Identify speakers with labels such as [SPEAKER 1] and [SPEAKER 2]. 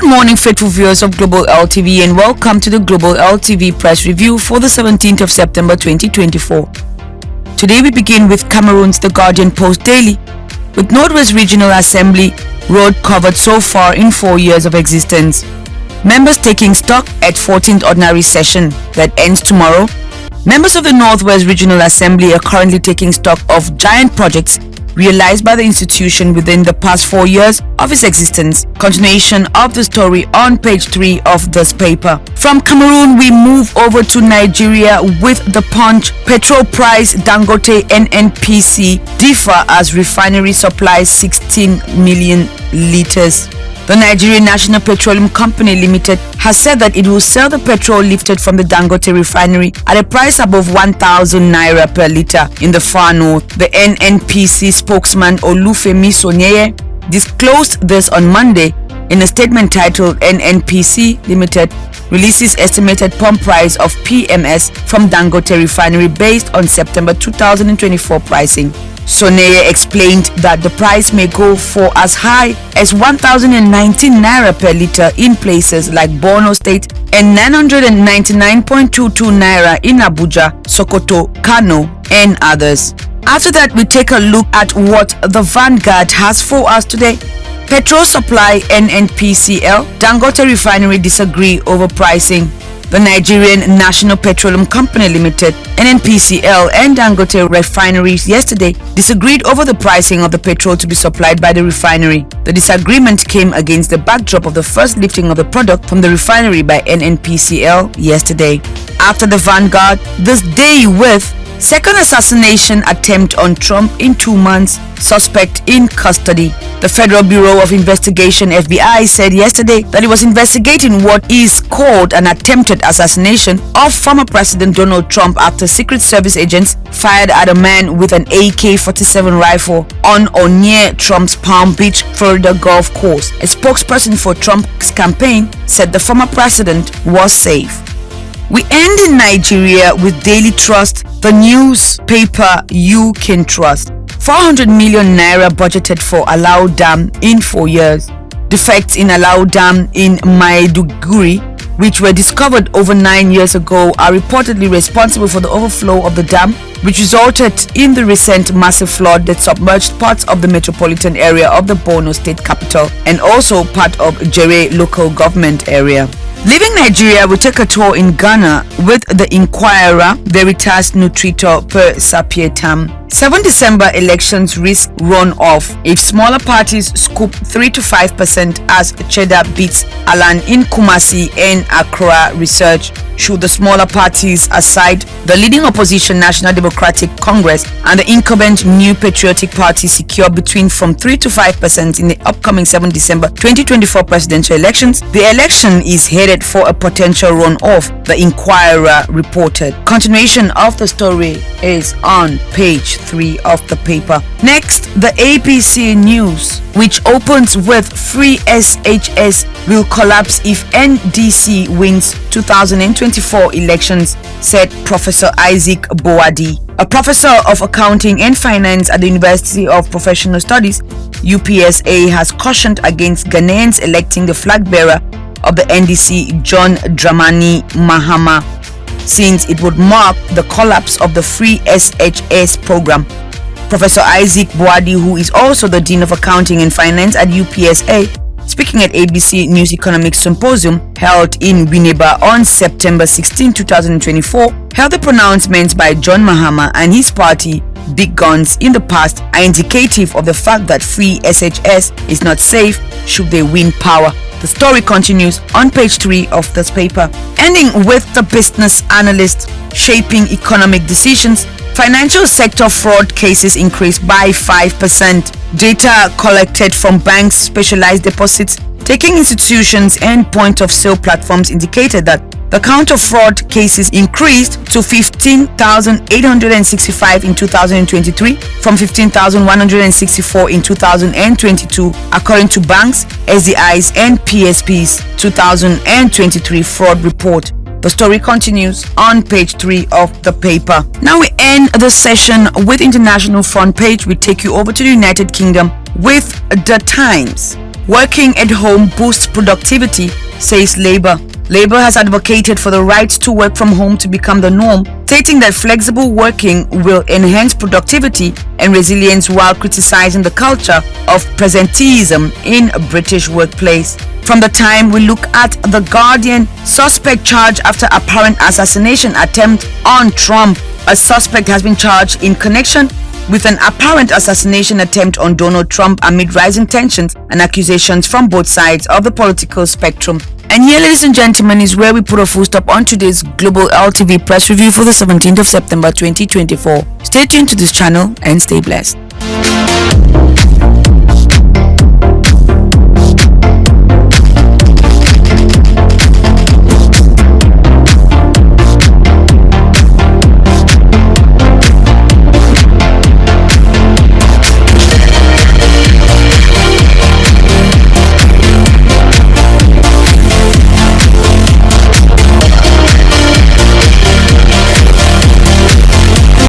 [SPEAKER 1] morning, faithful viewers of Global LTV, and welcome to the Global LTV Press Review for the 17th of September 2024. Today we begin with Cameroon's The Guardian Post Daily, with Northwest Regional Assembly road covered so far in 4 years of existence. Members taking stock at 14th Ordinary Session that ends tomorrow. Members of the Northwest Regional Assembly are currently taking stock of giant projects realized by the institution within the past 4 years of its existence. Continuation of the story on page 3 of this paper. From Cameroon, we move over to Nigeria with the Punch. Petrol price Dangote NNPC differ as refinery supplies 16 million liters. The Nigerian National Petroleum Company Limited has said that it will sell the petrol lifted from the Dangote refinery at a price above 1,000 naira per litre in the far north. The NNPC spokesman Olufemi Soneye disclosed this on Monday in a statement titled NNPC Limited releases estimated pump price of PMS from Dangote refinery based on September 2024 pricing. Soneye explained that the price may go for as high as 1,019 naira per litre in places like Borno State and 999.22 naira in Abuja, Sokoto, Kano, and others. After that, we take a look at what the Vanguard has for us today. Petrol supply NNPCL, Dangote refinery disagree over pricing. The Nigerian National Petroleum Company Limited, NNPCL, and Dangote refineries yesterday disagreed over the pricing of the petrol to be supplied by the refinery. The disagreement came against the backdrop of the first lifting of the product from the refinery by NNPCL yesterday. After the Vanguard, this day with second assassination attempt on Trump in 2 months, suspect in custody. The Federal Bureau of Investigation (FBI) said yesterday that it was investigating what is called an attempted assassination of former President Donald Trump after Secret Service agents fired at a man with an AK-47 rifle on or near Trump's Palm Beach, Florida golf course. A spokesperson for Trump's campaign said the former president was safe. We end in Nigeria with Daily Trust, the newspaper you can trust. 400 million naira budgeted for Alao Dam in 4 years. Defects in Alao Dam in Maiduguri, which were discovered over 9 years ago, are reportedly responsible for the overflow of the dam, which resulted in the recent massive flood that submerged parts of the metropolitan area of the Borno state capital and also part of Jere local government area. Leaving Nigeria, we take a tour in Ghana with the Inquirer Veritas Nutritor per Sapietam. 7 December elections risk run-off if smaller parties scoop 3 to 5% as Cheddar beats Alan in Kumasi and Accra research. Should the smaller parties aside, the leading opposition National Democratic Congress and the incumbent New Patriotic Party secure between from 3 to 5% in the upcoming 7 December 2024 presidential elections, the election is headed for a potential run-off, the Inquirer reported. Continuation of the story is on page 3 of the paper. Next, the ABC News, which opens with Free SHS will collapse if NDC wins 2024 elections, said Professor Isaac Boadi, a professor of accounting and finance at the University of Professional Studies. UPSA has cautioned against Ghanaians electing the flag bearer of the NDC, John Dramani Mahama, since it would mark the collapse of the Free SHS program. Professor Isaac Boadi, who is also the Dean of Accounting and Finance at UPSA, speaking at ABC News Economics Symposium held in Winneba on September 16, 2024, held the pronouncements by John Mahama and his party, Big Guns, in the past are indicative of the fact that Free SHS is not safe should they win power. The story continues on page 3 of this paper. Ending with the Business Analyst, shaping economic decisions. Financial sector fraud cases increased by 5%. Data collected from banks, specialized deposits, taking institutions, and point-of-sale platforms indicated that the count of fraud cases increased to 15,865 in 2023 from 15,164 in 2022, according to banks, SDIs, and PSP's 2023 fraud report. The story continues on page 3 of the paper. Now we end the session with international front page. We take you over to the United Kingdom with the times. Working at home boosts productivity, says Labour. Labour has advocated for the right to work from home to become the norm, stating that flexible working will enhance productivity and resilience while criticizing the culture of presenteeism in a British workplace. From the time we look at The Guardian, suspect charged after apparent assassination attempt on Trump. A suspect has been charged in connection with an apparent assassination attempt on Donald Trump amid rising tensions and accusations from both sides of the political spectrum. And here, ladies and gentlemen, is where we put a full stop on today's Global LTV press review for the 17th of September 2024. Stay tuned to this channel and stay blessed.